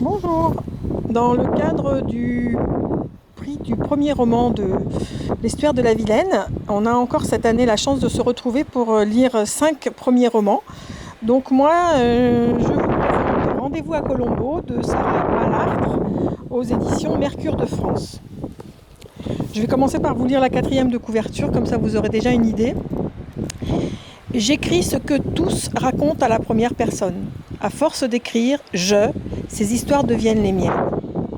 Bonjour. Dans le cadre du prix du premier roman de l'Estuaire de la Vilaine, on a encore cette année la chance de se retrouver pour lire 5 premiers romans. Donc moi, je vous présente Rendez-vous à Colombo de Sarah Malartre aux éditions Mercure de France. Je vais commencer par vous lire la 4e de couverture, comme ça vous aurez déjà une idée. J'écris ce que tous racontent à la première personne. À force d'écrire « je », ces histoires deviennent les miennes.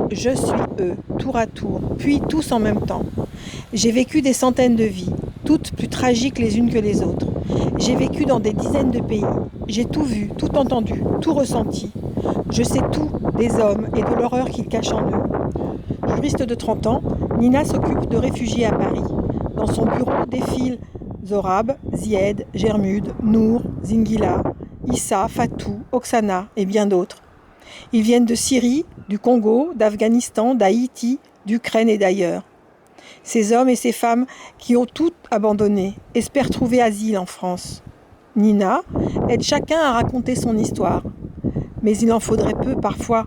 Je suis eux, tour à tour, puis tous en même temps. J'ai vécu des centaines de vies, toutes plus tragiques les unes que les autres. J'ai vécu dans des dizaines de pays. J'ai tout vu, tout entendu, tout ressenti. Je sais tout des hommes et de l'horreur qu'ils cachent en eux. Juriste de 30 ans, Nina s'occupe de réfugiés à Paris. Dans son bureau défilent Zorab, Zied, Germude, Nour, Zingila, Issa, Fatou, Oksana et bien d'autres. Ils viennent de Syrie, du Congo, d'Afghanistan, d'Haïti, d'Ukraine et d'ailleurs. Ces hommes et ces femmes qui ont tout abandonné espèrent trouver asile en France. Nina aide chacun à raconter son histoire. Mais il en faudrait peu parfois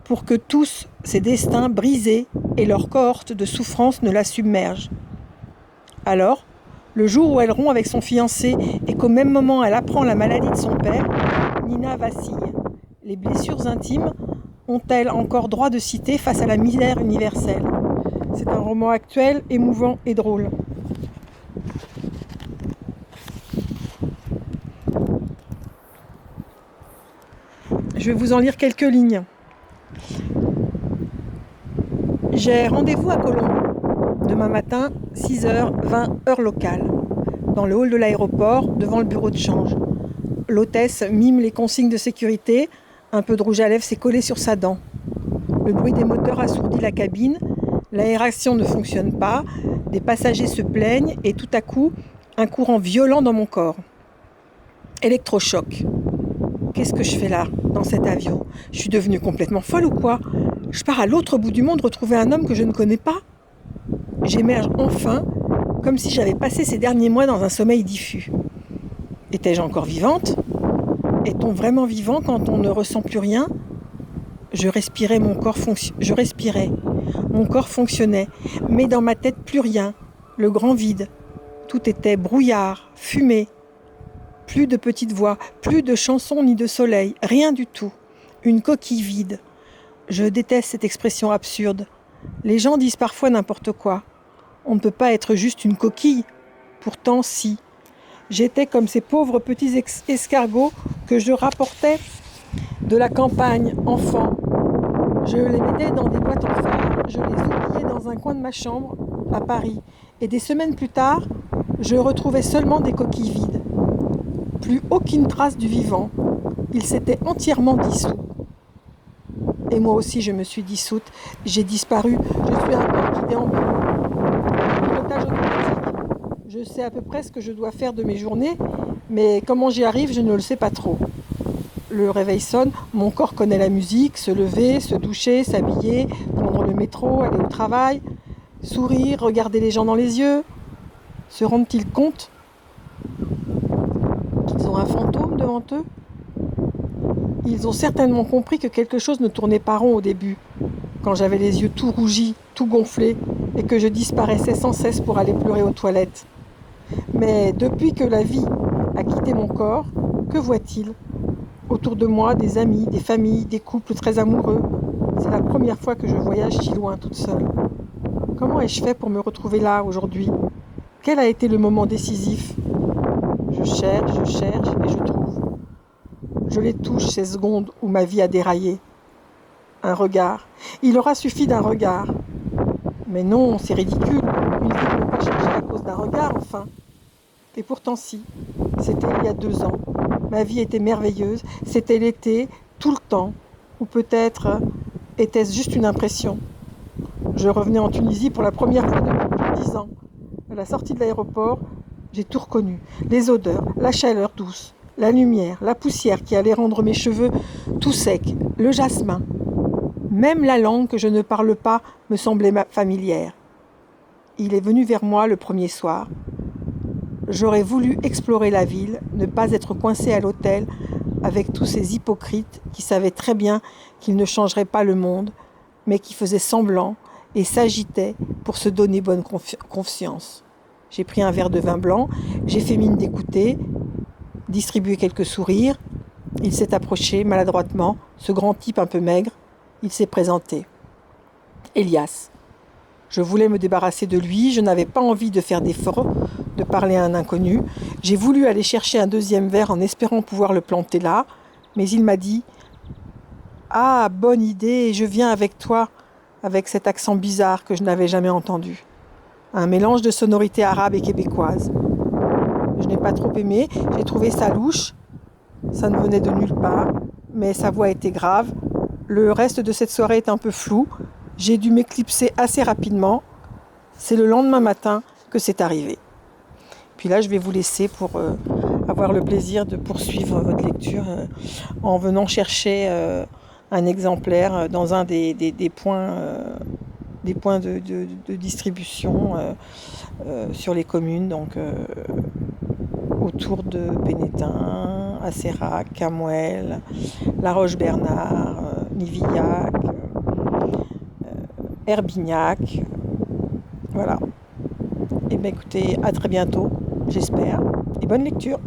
pour que tous ces destins brisés et leur cohorte de souffrance ne la submergent. Alors, le jour où elle rompt avec son fiancé et qu'au même moment elle apprend la maladie de son père, Nina vacille. Les blessures intimes ont-elles encore droit de cité face à la misère universelle ? C'est un roman actuel, émouvant et drôle. Je vais vous en lire quelques lignes. J'ai rendez-vous à Colombo. Demain matin, 6h20, heure locale. Dans le hall de l'aéroport, devant le bureau de change. L'hôtesse mime les consignes de sécurité. Un peu de rouge à lèvres s'est collé sur sa dent. Le bruit des moteurs assourdit la cabine. L'aération ne fonctionne pas. Des passagers se plaignent et tout à coup, un courant violent dans mon corps. Électrochoc. Qu'est-ce que je fais là, dans cet avion ? Je suis devenue complètement folle ou quoi ? Je pars à l'autre bout du monde retrouver un homme que je ne connais pas ? J'émerge enfin, comme si j'avais passé ces derniers mois dans un sommeil diffus. Étais-je encore vivante ? Est-on vraiment vivant quand on ne ressent plus rien ? Je respirais, mon corps fonctionnait, mais dans ma tête plus rien, le grand vide. Tout était brouillard, fumée. Plus de petites voix, plus de chansons ni de soleil, rien du tout. Une coquille vide. Je déteste cette expression absurde. Les gens disent parfois n'importe quoi. On ne peut pas être juste une coquille. Pourtant, si. J'étais comme ces pauvres petits escargots que je rapportais de la campagne, enfant. Je les mettais dans des boîtes en fer, je les oubliais dans un coin de ma chambre, à Paris. Et des semaines plus tard, je retrouvais seulement des coquilles vides. Plus aucune trace du vivant. Il s'était entièrement dissous. Et moi aussi, je me suis dissoute. J'ai disparu. Je suis un corps qui déambule. Pilotage automatique. Je sais à peu près ce que je dois faire de mes journées, mais comment j'y arrive, je ne le sais pas trop. Le réveil sonne, mon corps connaît la musique, se lever, se doucher, s'habiller, prendre le métro, aller au travail, sourire, regarder les gens dans les yeux. Se rendent-ils compte qu'ils ont un fantôme devant eux ? Ils ont certainement compris que quelque chose ne tournait pas rond au début, quand j'avais les yeux tout rougis, tout gonflés, et que je disparaissais sans cesse pour aller pleurer aux toilettes. Mais depuis que la vie a quitté mon corps, que voient-ils ? Autour de moi, des amis, des familles, des couples très amoureux. C'est la première fois que je voyage si loin toute seule. Comment ai-je fait pour me retrouver là aujourd'hui ? Quel a été le moment décisif ? Je cherche et je trouve. Je les touche, ces secondes où ma vie a déraillé. Un regard. Il aura suffi d'un regard. Mais non, c'est ridicule. Une vie ne peut pas changer à cause d'un regard, enfin. Et pourtant si. C'était il y a 2 ans. Ma vie était merveilleuse. C'était l'été, tout le temps. Ou peut-être était-ce juste une impression. Je revenais en Tunisie pour la première fois depuis plus de 10 ans. À la sortie de l'aéroport, j'ai tout reconnu. Les odeurs, la chaleur douce, la lumière, la poussière qui allait rendre mes cheveux tout secs, le jasmin. Même la langue que je ne parle pas me semblait familière. Il est venu vers moi le premier soir. J'aurais voulu explorer la ville, ne pas être coincée à l'hôtel, avec tous ces hypocrites qui savaient très bien qu'ils ne changeraient pas le monde, mais qui faisaient semblant et s'agitaient pour se donner bonne conscience. J'ai pris un verre de vin blanc, j'ai fait mine d'écouter, distribué quelques sourires. Il s'est approché maladroitement, ce grand type un peu maigre. Il s'est présenté. Elias. Je voulais me débarrasser de lui, je n'avais pas envie de faire d'effort, de parler à un inconnu. J'ai voulu aller chercher un deuxième verre en espérant pouvoir le planter là, mais il m'a dit « Ah, bonne idée, je viens avec toi », avec cet accent bizarre que je n'avais jamais entendu. Un mélange de sonorités arabes et québécoises. Je n'ai pas trop aimé, j'ai trouvé ça louche, ça ne venait de nulle part, mais sa voix était grave. Le reste de cette soirée est un peu flou. J'ai dû m'éclipser assez rapidement. C'est le lendemain matin que c'est arrivé. Puis là, je vais vous laisser pour avoir le plaisir de poursuivre votre lecture en venant chercher un exemplaire dans un des points, de distribution sur les communes, donc autour de Pénétin, Asserac, Camouel, La Roche-Bernard, Nivillac, Herbignac. Voilà. Et bien écoutez, à très bientôt, j'espère, et bonne lecture.